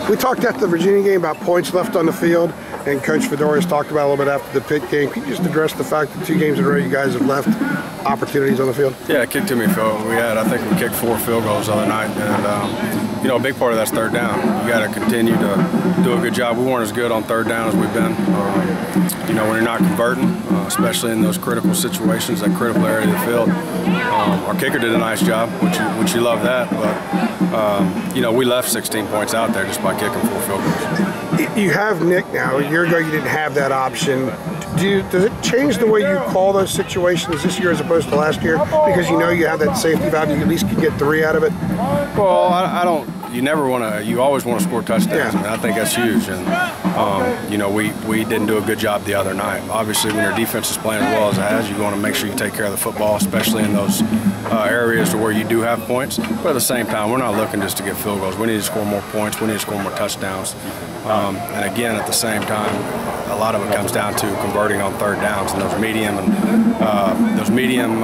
We talked after the Virginia game about points left on the field, and Coach Fedora's talked about a little bit after the Pitt game. Can you just address the fact that 2 games in a row you guys have left opportunities on the field? Yeah, kick to me, Phil. I think we kicked 4 field goals the other night, and you know, a big part of that's third down. You got to continue to do a good job. We weren't as good on third down as we've been. You know, when you're not converting, especially in those critical situations, that critical area of the field. Our kicker did a nice job, which you love that, but you know, we left 16 points out there just by kicking 4 field goals. You have Nick now. A year ago you didn't have that option. Does it change the way you call those situations this year as opposed to last year? Because you know you have that safety valve, you at least can get 3 out of it? Well, I don't. You never want to. You always want to score touchdowns. Yeah. And I think that's huge. And you know, we didn't do a good job the other night. Obviously, when your defense is playing as well as it has, you want to make sure you take care of the football, especially in those areas where you do have points. But at the same time, we're not looking just to get field goals. We need to score more points. We need to score more touchdowns. And again, at the same time, a lot of it comes down to converting on third downs and those medium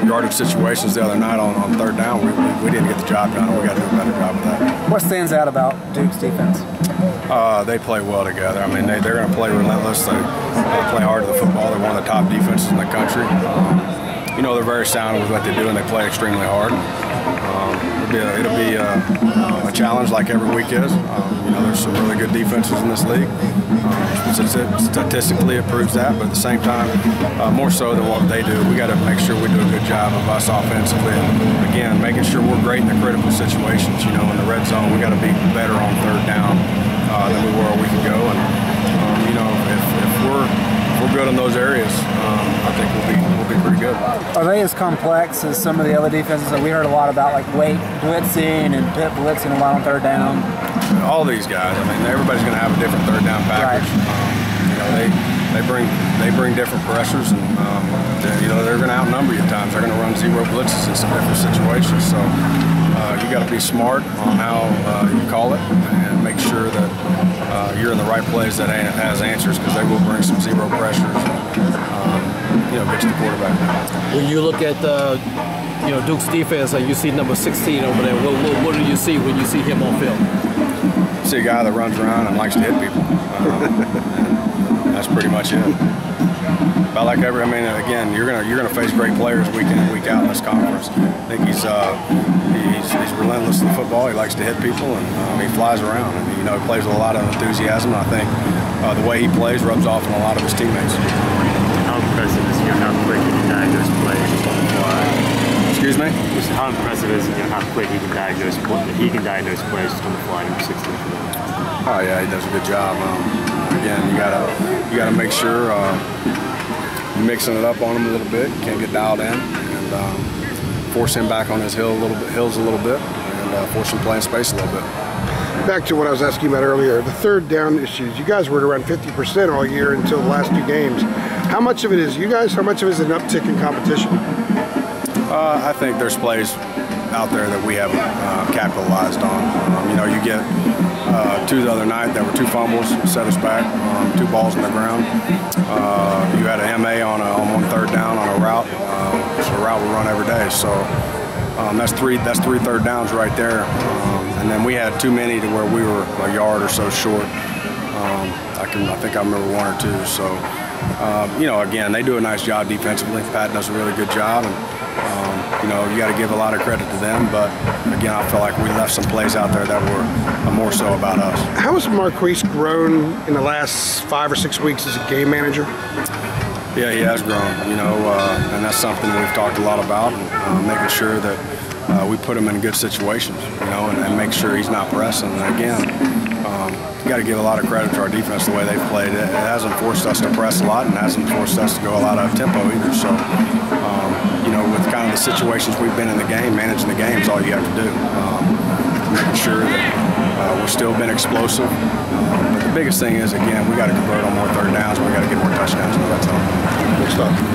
yardage situations the other night on third down. We didn't get the job done. We got to do a better job of that. What stands out about Duke's defense? They play well together. I mean, they're going to play relentless. They play hard to the football. They're one of the top defenses in the country. You know, they're very sound with what they do, and they play extremely hard. It'll be a challenge like every week is. You know, there's some really good defenses in this league. Statistically, it proves that, but at the same time, more so than what they do, we got to make sure we do a good job of us offensively. And again, making sure we're great in the critical situations. You know, in the red zone, we got to be better on third down than we were a week ago. And you know, if we're good in those areas, I think we'll be pretty good. Are they as complex as some of the other defenses that we heard a lot about, like Wake blitzing and Pitt blitzing a lot on third down? All these guys, I mean, everybody's going to have a different third down package. Right. You know, they bring different pressures, and you know, they're going to outnumber you at times. They're going to run 0 blitzes in some different situations. So you got to be smart on how you call it, and make sure that you're in the right place that has answers, because they will bring some 0 pressures. You know, get to the quarterback. When you look at you know, Duke's defense, and you see number 16 over there, what do you see when you see him on field? See a guy that runs around and likes to hit people. That's pretty much it. But like I mean, again, you're gonna face great players week in and week out in this conference. I think he's relentless in football. He likes to hit people, and he flies around. And you know, he plays with a lot of enthusiasm. And I think the way he plays rubs off on a lot of his teammates. How impressive is it how quick he can diagnose plays just on the fly? Excuse me? Just how impressive is it how quick he can diagnose plays just on the fly, number 16 for them? Oh yeah, he does a good job. Again, you gotta make sure you're mixing it up on him a little bit. You can't get dialed in, and force him back on his hills a little bit, and force him to play in space a little bit. Back to what I was asking about earlier, the third down issues. You guys were at around 50% all year until the last 2 games. How much of it is you guys? How much of it is an uptick in competition? I think there's plays out there that we haven't capitalized on. You know, you get 2 the other night that were 2 fumbles, set us back, 2 balls on the ground. You had an MA on 1 third down on a route. It's a route we run every day. So that's three third downs right there. And then we had too many to where we were a yard or so short. I think I remember 1 or 2. So you know, again, they do a nice job defensively. Pat does a really good job, and you know, you got to give a lot of credit to them. But again, I feel like we left some plays out there that were more so about us. How has Marquise grown in the last 5 or 6 weeks as a game manager? Yeah, he has grown. You know, and that's something that we've talked a lot about, making sure that we put him in good situations. You know, and make sure he's not pressing. And again, you got to give a lot of credit to our defense the way they've played. It hasn't forced us to press a lot, and hasn't forced us to go a lot of tempo either. So, you know, with kind of the situations we've been in the game, managing the game is all you have to do. Making sure that we're still been explosive. But the biggest thing is, again, we got to convert on more third downs. We got to get more touchdowns in the red zone. Good stuff.